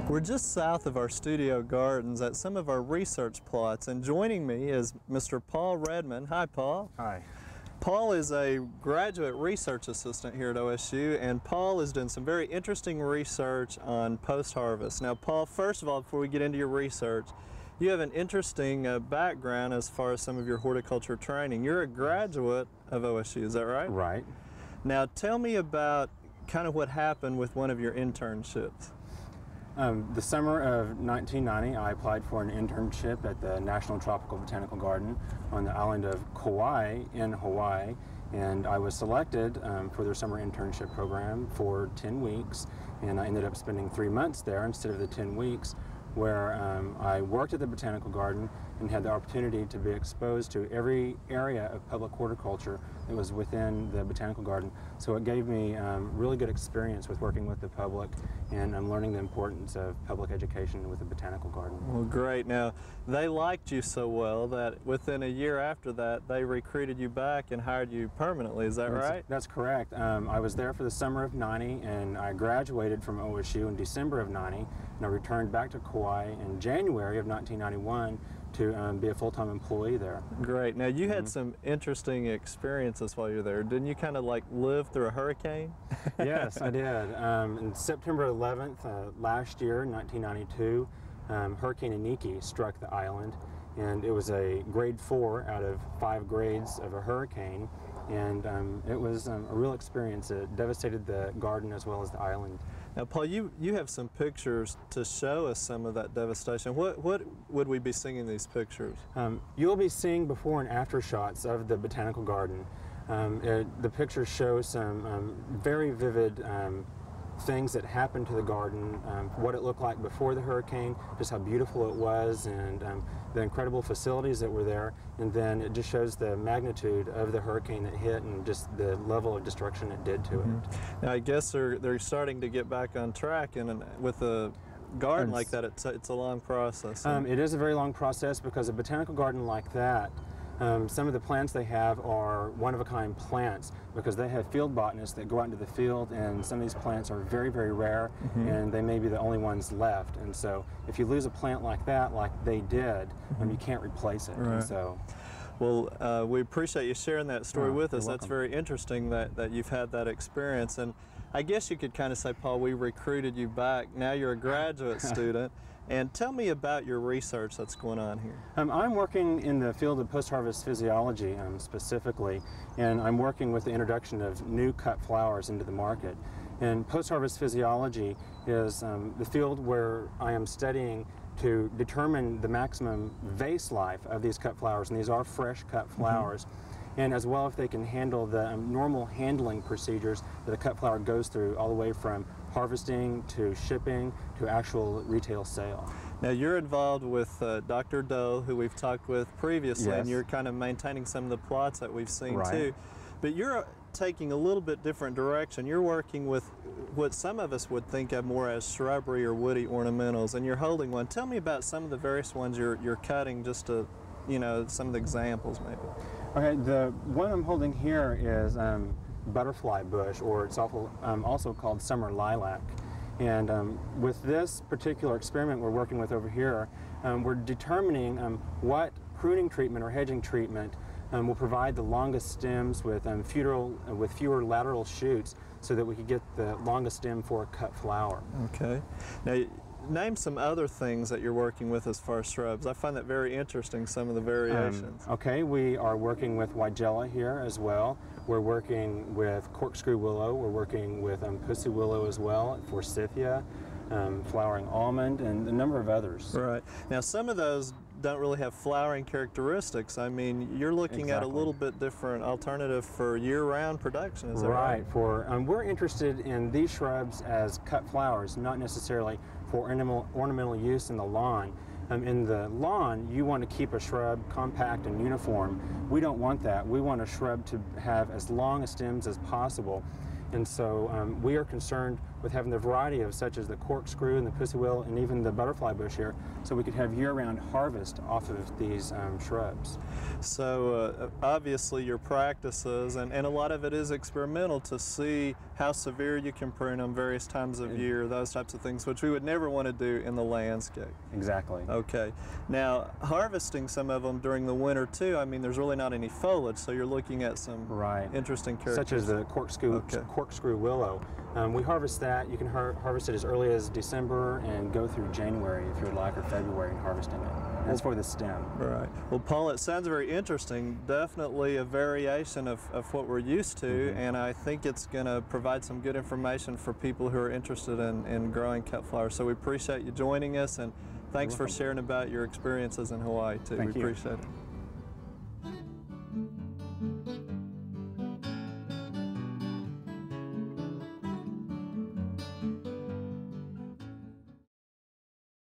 We're just south of our studio gardens at some of our research plots, and joining me is Mr. Paul Redman. Hi, Paul. Hi. Paul is a graduate research assistant here at OSU, and Paul is doing some very interesting research on post-harvest. Now, Paul, first of all, before we get into your research, you have an interesting background as far as some of your horticulture training. You're a graduate of OSU, is that right? Right. Now, tell me about kind of what happened with one of your internships. The summer of 1990, I applied for an internship at the National Tropical Botanical Garden on the island of Kauai in Hawaii, and I was selected for their summer internship program for 10 weeks, and I ended up spending 3 months there instead of the 10 weeks, where I worked at the Botanical Garden and had the opportunity to be exposed to every area of public horticulture that was within the Botanical Garden. So it gave me really good experience with working with the public, and I'm learning the importance of public education with the Botanical Garden. Well, great. Now, they liked you so well that within a year after that, they recruited you back and hired you permanently. Is that right? That's correct. I was there for the summer of '90, and I graduated from OSU in December of '90, and I returned back to Kauai in January of 1991 to be a full-time employee there. Great. Now, you had some interesting experiences while you were there. Didn't you kind of like live through a hurricane? Yes, I did. On September 11th last year, 1992, Hurricane Iniki struck the island, and it was a grade 4 out of 5 grades of a hurricane, and it was a real experience. It devastated the garden as well as the island. Now, Paul, you have some pictures to show us some of that devastation. What would we be seeing in these pictures? You'll be seeing before and after shots of the Botanical Garden. The pictures show some very vivid things that happened to the garden, what it looked like before the hurricane, just how beautiful it was, and the incredible facilities that were there, and then it just shows the magnitude of the hurricane that hit and just the level of destruction it did to it. Now, I guess they're starting to get back on track, and with a garden like that, it's a long process. It is a very long process because a botanical garden like that, some of the plants they have are one-of-a-kind plants because they have field botanists that go out into the field, and some of these plants are very, very rare, and they may be the only ones left. And so if you lose a plant like that, like they did, you can't replace it. Right. And so, well, we appreciate you sharing that story with us. You're That's welcome. very interesting that you've had that experience. And I guess you could kind of say, Paul, we recruited you back. Now you're a graduate student. And tell me about your research that's going on here. I'm working in the field of post-harvest physiology specifically, and I'm working with the introduction of new cut flowers into the market. And post-harvest physiology is the field where I am studying to determine the maximum vase life of these cut flowers, and these are fresh cut flowers, and as well if they can handle the normal handling procedures that a cut flower goes through, all the way from harvesting to shipping to actual retail sale. Now, you're involved with Dr. Doe, who we've talked with previously, Yes. and you're kind of maintaining some of the plots that we've seen Right. too. But you're taking a little bit different direction. You're working with what some of us would think of more as shrubbery or woody ornamentals, and you're holding one. Tell me about some of the various ones you're cutting, just to, you know, some of the examples maybe. Okay, the one I'm holding here is butterfly bush, or it's also called summer lilac. And with this particular experiment we're working with over here, we're determining what pruning treatment or hedging treatment will provide the longest stems with fewer lateral shoots, so that we could get the longest stem for a cut flower. Okay. Now, name some other things that you're working with as far as shrubs. I find that very interesting, some of the variations. Okay, we are working with Weigela here as well. We're working with corkscrew willow. We're working with pussy willow as well, forsythia, flowering almond, and a number of others. Right. Now, some of those don't really have flowering characteristics. I mean, you're looking at a little bit different alternative for year-round production, is that right? Right. We're interested in these shrubs as cut flowers, not necessarily for ornamental use in the lawn. In the lawn, you want to keep a shrub compact and uniform. We don't want that. We want a shrub to have as long a stems as possible. And so we are concerned with having the variety of such as the corkscrew and the pussy willow and even the butterfly bush here, so we could have year-round harvest off of these shrubs. So obviously your practices, and a lot of it is experimental to see how severe you can prune them various times of year, those types of things, which we would never want to do in the landscape. Exactly. Okay. Now, harvesting some of them during the winter too, I mean, there's really not any foliage, so you're looking at some interesting characters. Such as the corkscrew willow. We harvest that. You can harvest it as early as December and go through January if you would like, or February in harvesting it. That's for the stem. Right. Well, Paul, it sounds very interesting. Definitely a variation of what we're used to, and I think it's going to provide some good information for people who are interested in growing cut flowers. So we appreciate you joining us, and thanks for sharing about your experiences in Hawaii too. We appreciate it.